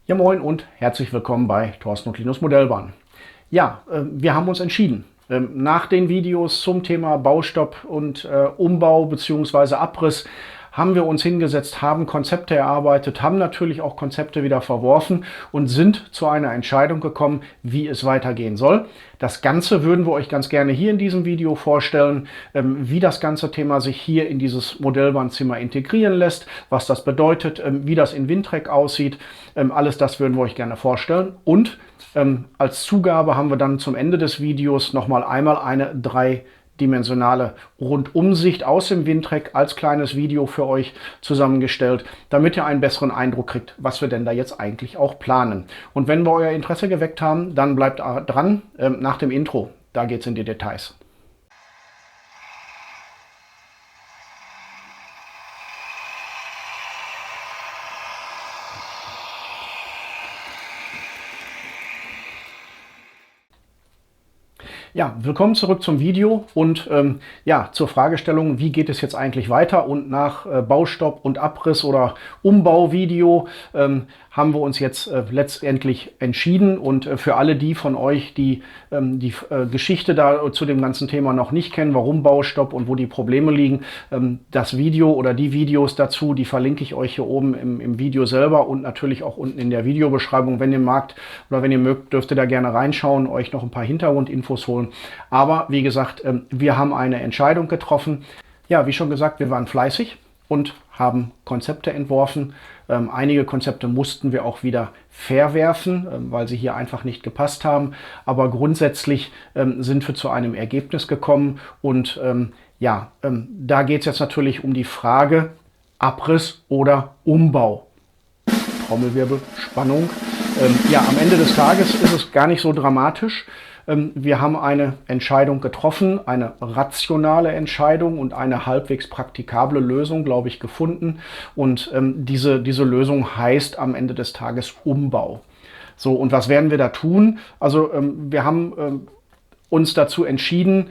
Ja, moin und herzlich willkommen bei Thorsten und Linus Modellbahn. Ja, wir haben uns entschieden. Nach den Videos zum Thema Baustopp und Umbau bzw. Abriss haben wir uns hingesetzt, haben Konzepte erarbeitet, haben natürlich auch Konzepte wieder verworfen und sind zu einer Entscheidung gekommen, wie es weitergehen soll. Das Ganze würden wir euch ganz gerne hier in diesem Video vorstellen, wie das ganze Thema sich hier in dieses Modellbahnzimmer integrieren lässt, was das bedeutet, wie das in Windtrek aussieht. Alles das würden wir euch gerne vorstellen. Und als Zugabe haben wir dann zum Ende des Videos nochmal einmal eine dreidimensionale Rundumsicht aus dem Windtrek als kleines Video für euch zusammengestellt, damit ihr einen besseren Eindruck kriegt, was wir denn da jetzt eigentlich auch planen. Und wenn wir euer Interesse geweckt haben, dann bleibt dran nach dem Intro. Da geht es in die Details. Ja, willkommen zurück zum Video und ja, zur Fragestellung, wie geht es jetzt eigentlich weiter? Und nach Baustopp und Abriss oder Umbauvideo haben wir uns jetzt letztendlich entschieden. Und für alle die von euch, die die Geschichte da zu dem ganzen Thema noch nicht kennen, warum Baustopp und wo die Probleme liegen, das Video oder die Videos dazu, die verlinke ich euch hier oben im Video selber und natürlich auch unten in der Videobeschreibung. Wenn ihr magt oder wenn ihr mögt, dürft ihr da gerne reinschauen, euch noch ein paar Hintergrundinfos holen. Aber wie gesagt, wir haben eine Entscheidung getroffen. Ja, wie schon gesagt, wir waren fleißig und haben Konzepte entworfen. Einige Konzepte mussten wir auch wieder verwerfen, weil sie hier einfach nicht gepasst haben. Aber grundsätzlich sind wir zu einem Ergebnis gekommen. Und ja, da geht es jetzt natürlich um die Frage Abriss oder Umbau. Trommelwirbel, Spannung. Ja, am Ende des Tages ist es gar nicht so dramatisch. Wir haben eine Entscheidung getroffen, eine rationale Entscheidung und eine halbwegs praktikable Lösung, glaube ich, gefunden. Und diese Lösung heißt am Ende des Tages Umbau. So, und was werden wir da tun? Also wir haben uns dazu entschieden,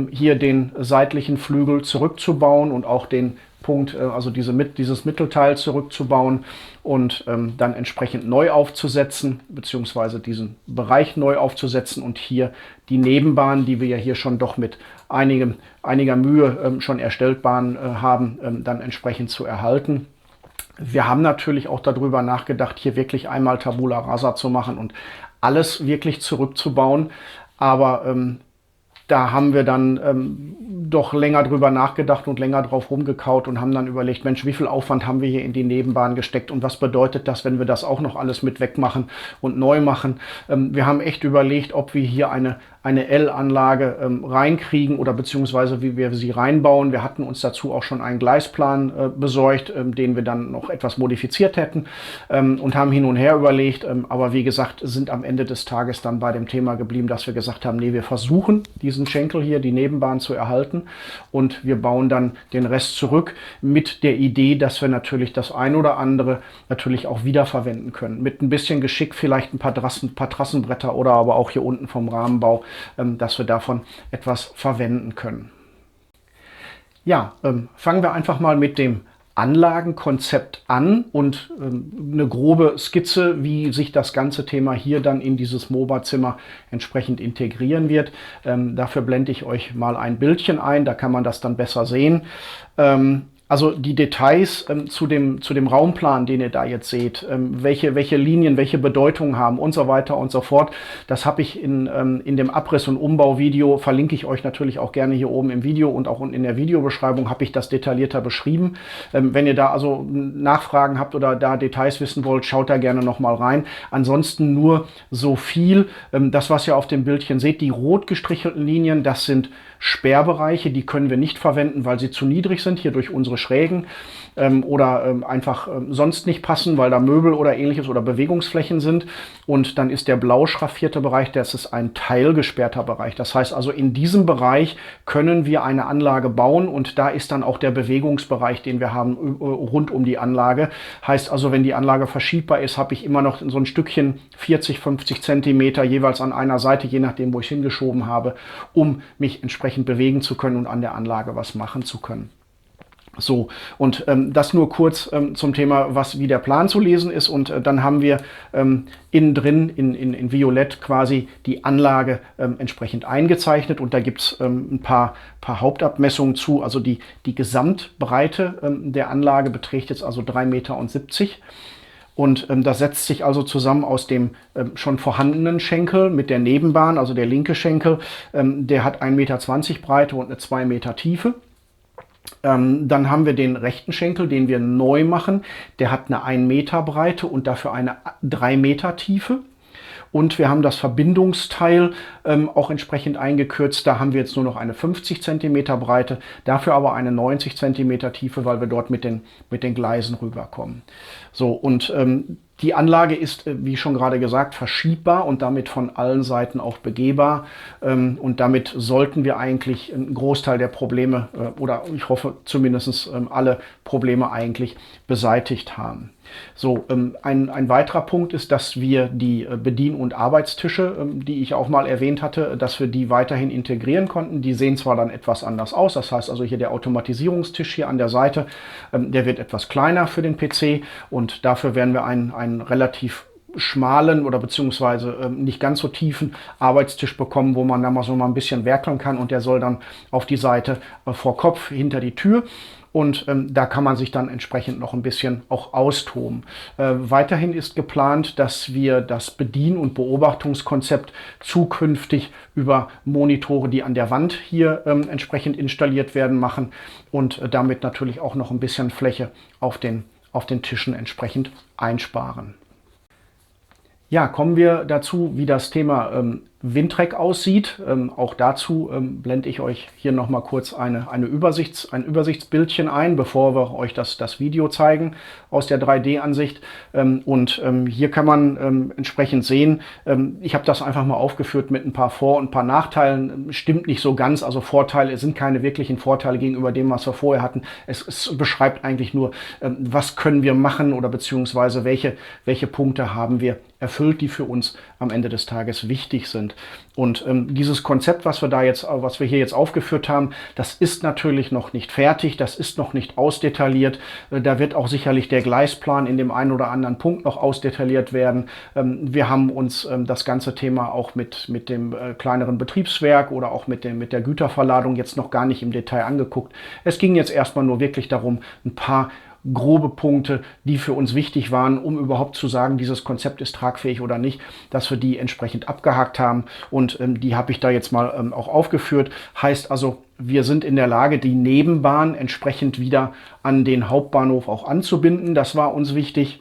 hier den seitlichen Flügel zurückzubauen und auch den Punkt, also dieses Mittelteil zurückzubauen und dann entsprechend neu aufzusetzen, beziehungsweise diesen Bereich neu aufzusetzen und hier die Nebenbahn, die wir ja hier schon doch mit einiger Mühe schon erstellt haben, dann entsprechend zu erhalten. Wir haben natürlich auch darüber nachgedacht, hier wirklich einmal Tabula Rasa zu machen und alles wirklich zurückzubauen. Aber da haben wir dann doch länger drüber nachgedacht und länger drauf rumgekaut und haben dann überlegt, Mensch, wie viel Aufwand haben wir hier in die Nebenbahn gesteckt und was bedeutet das, wenn wir das auch noch alles mit wegmachen und neu machen. Wir haben echt überlegt, ob wir hier eine L-Anlage reinkriegen oder beziehungsweise wie wir sie reinbauen. Wir hatten uns dazu auch schon einen Gleisplan besorgt, den wir dann noch etwas modifiziert hätten und haben hin und her überlegt. Aber wie gesagt, sind am Ende des Tages dann bei dem Thema geblieben, dass wir gesagt haben, nee, wir versuchen diesen Schenkel hier, die Nebenbahn zu erhalten und wir bauen dann den Rest zurück mit der Idee, dass wir natürlich das ein oder andere natürlich auch wiederverwenden können. Mit ein bisschen Geschick vielleicht ein paar Trassenbretter oder aber auch hier unten vom Rahmenbau, dass wir davon etwas verwenden können. Ja, fangen wir einfach mal mit dem Anlagenkonzept an und eine grobe Skizze, wie sich das ganze Thema hier dann in dieses MOBA-Zimmer entsprechend integrieren wird. Dafür blende ich euch mal ein Bildchen ein, da kann man das dann besser sehen. Also die Details zu dem Raumplan, den ihr da jetzt seht, welche Linien, welche Bedeutung haben und so weiter und so fort, das habe ich in dem Abriss- und Umbauvideo, verlinke ich euch natürlich auch gerne hier oben im Video und auch in der Videobeschreibung habe ich das detaillierter beschrieben. Wenn ihr da also Nachfragen habt oder da Details wissen wollt, schaut da gerne nochmal rein. Ansonsten nur so viel, das was ihr auf dem Bildchen seht, die rot gestrichelten Linien, das sind Sperrbereiche, die können wir nicht verwenden, weil sie zu niedrig sind, hier durch unsere Schrägen oder einfach sonst nicht passen, weil da Möbel oder ähnliches oder Bewegungsflächen sind. Und dann ist der blau schraffierte Bereich, das ist ein teilgesperrter Bereich. Das heißt also, in diesem Bereich können wir eine Anlage bauen und da ist dann auch der Bewegungsbereich, den wir haben rund um die Anlage. Heißt also, wenn die Anlage verschiebbar ist, habe ich immer noch so ein Stückchen 40, 50 Zentimeter jeweils an einer Seite, je nachdem, wo ich hingeschoben habe, um mich entsprechend bewegen zu können und an der Anlage was machen zu können. So, und das nur kurz zum Thema, wie der Plan zu lesen ist. Und dann haben wir innen drin in Violett quasi die Anlage entsprechend eingezeichnet. Und da gibt es ein paar Hauptabmessungen zu. Also die Gesamtbreite der Anlage beträgt jetzt also 3,70 Meter. Und das setzt sich also zusammen aus dem schon vorhandenen Schenkel mit der Nebenbahn, also der linke Schenkel. Der hat 1,20 Meter Breite und eine 2 Meter Tiefe. Dann haben wir den rechten Schenkel, den wir neu machen. Der hat eine 1 Meter Breite und dafür eine 3 Meter Tiefe. Und wir haben das Verbindungsteil auch entsprechend eingekürzt. Da haben wir jetzt nur noch eine 50 Zentimeter Breite, dafür aber eine 90 Zentimeter Tiefe, weil wir dort mit den Gleisen rüberkommen. So, und die Anlage ist, wie schon gerade gesagt, verschiebbar und damit von allen Seiten auch begehbar. Und damit sollten wir eigentlich einen Großteil der Probleme oder ich hoffe zumindest alle Probleme eigentlich beseitigt haben. So, ein weiterer Punkt ist, dass wir die Bedien- und Arbeitstische, die ich auch mal erwähnt hatte, dass wir die weiterhin integrieren konnten. Die sehen zwar dann etwas anders aus, das heißt also hier der Automatisierungstisch hier an der Seite, der wird etwas kleiner für den PC und dafür werden wir einen relativ schmalen oder beziehungsweise nicht ganz so tiefen Arbeitstisch bekommen, wo man dann mal so ein bisschen werkeln kann und der soll dann auf die Seite vor Kopf hinter die Tür. Und da kann man sich dann entsprechend noch ein bisschen auch austoben. Weiterhin ist geplant, dass wir das Bedien- und Beobachtungskonzept zukünftig über Monitore, die an der Wand hier entsprechend installiert werden, machen und damit natürlich auch noch ein bisschen Fläche auf den Tischen entsprechend einsparen. Ja, kommen wir dazu, wie das Thema Windreck aussieht. Auch dazu blende ich euch hier noch mal kurz ein Übersichtsbildchen ein, bevor wir euch das Video zeigen aus der 3D-Ansicht. Hier kann man entsprechend sehen, ich habe das einfach mal aufgeführt mit ein paar Vor- und ein paar Nachteilen. Stimmt nicht so ganz, also Vorteile sind keine wirklichen Vorteile gegenüber dem, was wir vorher hatten. Es beschreibt eigentlich nur, was können wir machen oder beziehungsweise welche Punkte haben wir erfüllt, die für uns am Ende des Tages wichtig sind. Und dieses Konzept, was wir hier jetzt aufgeführt haben, das ist natürlich noch nicht fertig, das ist noch nicht ausdetailliert. Da wird auch sicherlich der Gleisplan in dem einen oder anderen Punkt noch ausdetailliert werden. Wir haben uns das ganze Thema auch mit dem kleineren Betriebswerk oder auch mit der Güterverladung jetzt noch gar nicht im Detail angeguckt. Es ging jetzt erstmal nur wirklich darum, ein paar grobe Punkte, die für uns wichtig waren, um überhaupt zu sagen, dieses Konzept ist tragfähig oder nicht, dass wir die entsprechend abgehakt haben. Und die habe ich da jetzt mal auch aufgeführt. Heißt also, wir sind in der Lage, die Nebenbahn entsprechend wieder an den Hauptbahnhof auch anzubinden. Das war uns wichtig.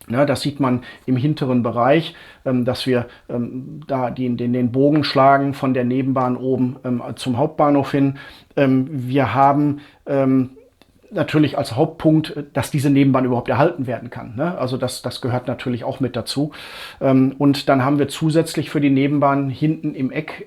Ja, das sieht man im hinteren Bereich, dass wir da den Bogen schlagen von der Nebenbahn oben zum Hauptbahnhof hin. Wir haben natürlich als Hauptpunkt, dass diese Nebenbahn überhaupt erhalten werden kann. Ne? Also das gehört natürlich auch mit dazu. Und dann haben wir zusätzlich für die Nebenbahn hinten im Eck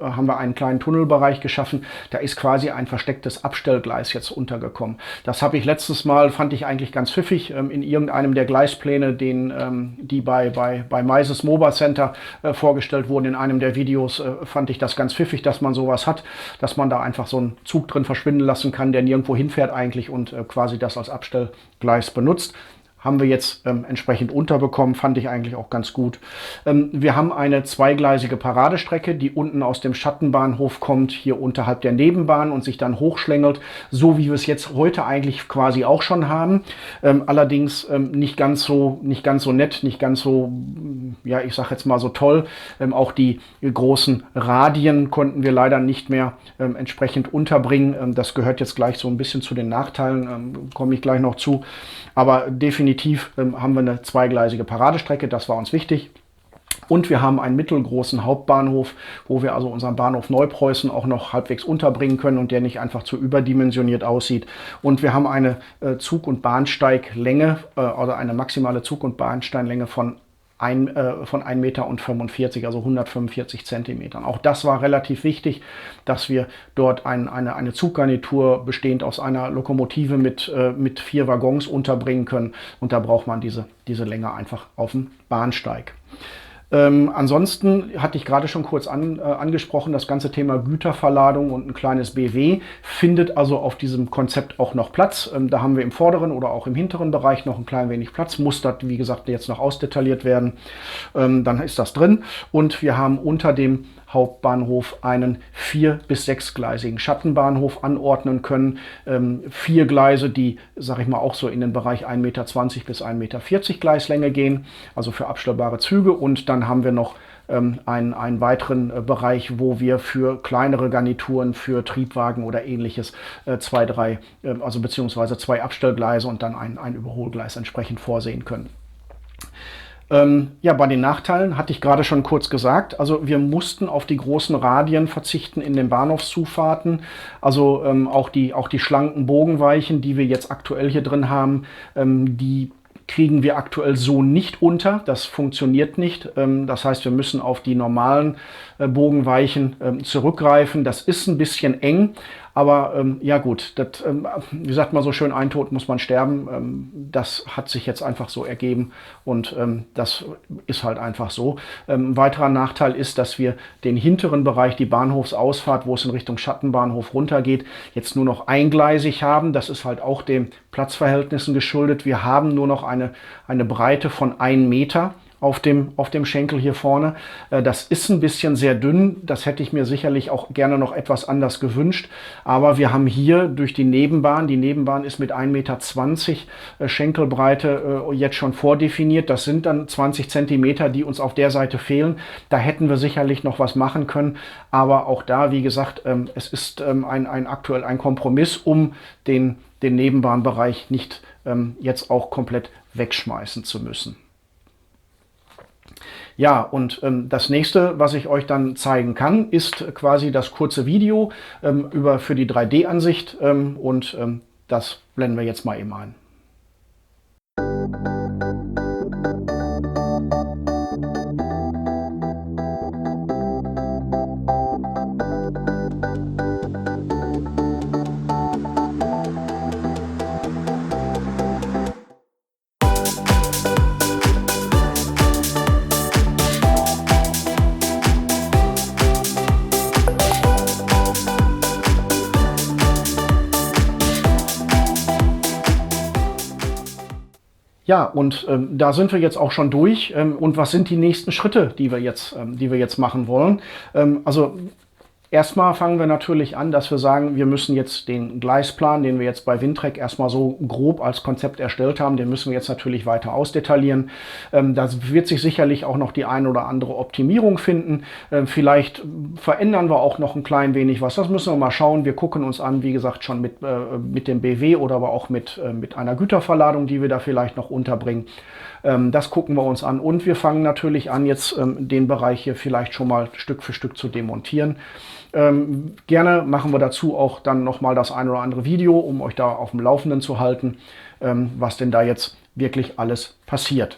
haben wir einen kleinen Tunnelbereich geschaffen. Da ist quasi ein verstecktes Abstellgleis jetzt untergekommen. Das habe ich letztes Mal, fand ich eigentlich ganz pfiffig, in irgendeinem der Gleispläne, die bei Mises Mobile Center vorgestellt wurden, in einem der Videos, fand ich das ganz pfiffig, dass man sowas hat, dass man da einfach so einen Zug drin verschwinden lassen kann, der nirgendwo hinfährt eigentlich und quasi das als Abstellgleis benutzt. Haben wir jetzt entsprechend unterbekommen, fand ich eigentlich auch ganz gut. Wir haben eine zweigleisige Paradestrecke, die unten aus dem Schattenbahnhof kommt, hier unterhalb der Nebenbahn und sich dann hochschlängelt, so wie wir es jetzt heute eigentlich quasi auch schon haben. Allerdings nicht ganz so nett, nicht ganz so, ja, ich sag jetzt mal so toll. Auch die großen Radien konnten wir leider nicht mehr entsprechend unterbringen. Das gehört jetzt gleich so ein bisschen zu den Nachteilen, komme ich gleich noch zu. Aber definitiv haben wir eine zweigleisige Paradestrecke, das war uns wichtig. Und wir haben einen mittelgroßen Hauptbahnhof, wo wir also unseren Bahnhof Neupreußen auch noch halbwegs unterbringen können und der nicht einfach zu überdimensioniert aussieht. Und wir haben eine Zug- und Bahnsteiglänge, oder eine maximale Zug- und Bahnsteiglänge von 1,45 Meter, also 145 Zentimetern. Auch das war relativ wichtig, dass wir dort eine Zuggarnitur bestehend aus einer Lokomotive mit 4 Waggons unterbringen können. Und da braucht man diese Länge einfach auf dem Bahnsteig. Ansonsten hatte ich gerade schon kurz angesprochen, das ganze Thema Güterverladung und ein kleines BW findet also auf diesem Konzept auch noch Platz. Da haben wir im vorderen oder auch im hinteren Bereich noch ein klein wenig Platz. Muss das, wie gesagt, jetzt noch ausdetailliert werden. Dann ist das drin. Und wir haben unter dem Hauptbahnhof einen 4- bis 6-gleisigen Schattenbahnhof anordnen können. 4 Gleise, die, sage ich mal, auch so in den Bereich 1,20 Meter bis 1,40 Meter Gleislänge gehen, also für abstellbare Züge. Und dann haben wir noch einen weiteren Bereich, wo wir für kleinere Garnituren, für Triebwagen oder ähnliches 2 Abstellgleise und dann ein Überholgleis entsprechend vorsehen können. Ja, bei den Nachteilen hatte ich gerade schon kurz gesagt. Also wir mussten auf die großen Radien verzichten in den Bahnhofszufahrten. Also auch die schlanken Bogenweichen, die wir jetzt aktuell hier drin haben, die kriegen wir aktuell so nicht unter. Das funktioniert nicht. Das heißt, wir müssen auf die normalen Bogenweichen zurückgreifen. Das ist ein bisschen eng, aber ja gut, das, wie sagt man so schön, ein Tod muss man sterben. Das hat sich jetzt einfach so ergeben und das ist halt einfach so. Weiterer Nachteil ist, dass wir den hinteren Bereich, die Bahnhofsausfahrt, wo es in Richtung Schattenbahnhof runtergeht, jetzt nur noch eingleisig haben. Das ist halt auch den Platzverhältnissen geschuldet. Wir haben nur noch eine Breite von 1 Meter auf dem Schenkel hier vorne. Das ist ein bisschen sehr dünn. Das hätte ich mir sicherlich auch gerne noch etwas anders gewünscht. Aber wir haben hier durch die Nebenbahn ist mit 1,20 Meter Schenkelbreite jetzt schon vordefiniert. Das sind dann 20 Zentimeter, die uns auf der Seite fehlen. Da hätten wir sicherlich noch was machen können. Aber auch da, wie gesagt, es ist aktuell ein Kompromiss, um den Nebenbahnbereich nicht jetzt auch komplett wegschmeißen zu müssen. Ja, und das nächste, was ich euch dann zeigen kann, ist quasi das kurze Video für die 3D-Ansicht das blenden wir jetzt mal eben ein. Ja, und da sind wir jetzt auch schon durch. Und was sind die nächsten Schritte, die wir jetzt machen wollen? Also erstmal fangen wir natürlich an, dass wir sagen, wir müssen jetzt den Gleisplan, den wir jetzt bei Windtrek erstmal so grob als Konzept erstellt haben, den müssen wir jetzt natürlich weiter ausdetaillieren. Da wird sich sicherlich auch noch die eine oder andere Optimierung finden. Vielleicht verändern wir auch noch ein klein wenig was. Das müssen wir mal schauen. Wir gucken uns an, wie gesagt, schon mit dem BW oder aber auch mit einer Güterverladung, die wir da vielleicht noch unterbringen. Das gucken wir uns an. Und wir fangen natürlich an, jetzt den Bereich hier vielleicht schon mal Stück für Stück zu demontieren. Gerne machen wir dazu auch dann nochmal das ein oder andere Video, um euch da auf dem Laufenden zu halten, was denn da jetzt wirklich alles passiert.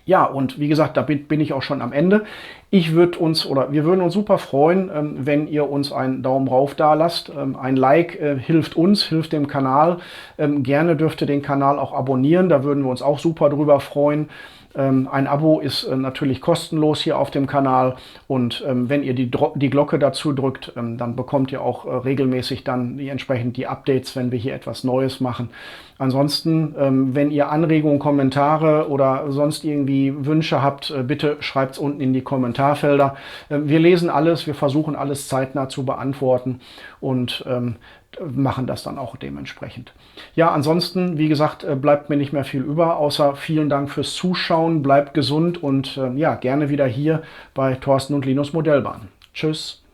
Ja, und wie gesagt, da bin ich auch schon am Ende. Wir würden uns super freuen, wenn ihr uns einen Daumen rauf da lasst. Ein Like hilft uns, hilft dem Kanal. Gerne dürft ihr den Kanal auch abonnieren, da würden wir uns auch super drüber freuen. Ein Abo ist natürlich kostenlos hier auf dem Kanal und wenn ihr die Glocke dazu drückt, dann bekommt ihr auch regelmäßig dann entsprechend die Updates, wenn wir hier etwas Neues machen. Ansonsten, wenn ihr Anregungen, Kommentare oder sonst irgendwie Wünsche habt, bitte schreibt es unten in die Kommentarfelder. Wir lesen alles, wir versuchen alles zeitnah zu beantworten und machen das dann auch dementsprechend. Ja, ansonsten, wie gesagt, bleibt mir nicht mehr viel über, außer vielen Dank fürs Zuschauen, bleibt gesund und ja, gerne wieder hier bei Thorsten und Linus Modellbahn. Tschüss.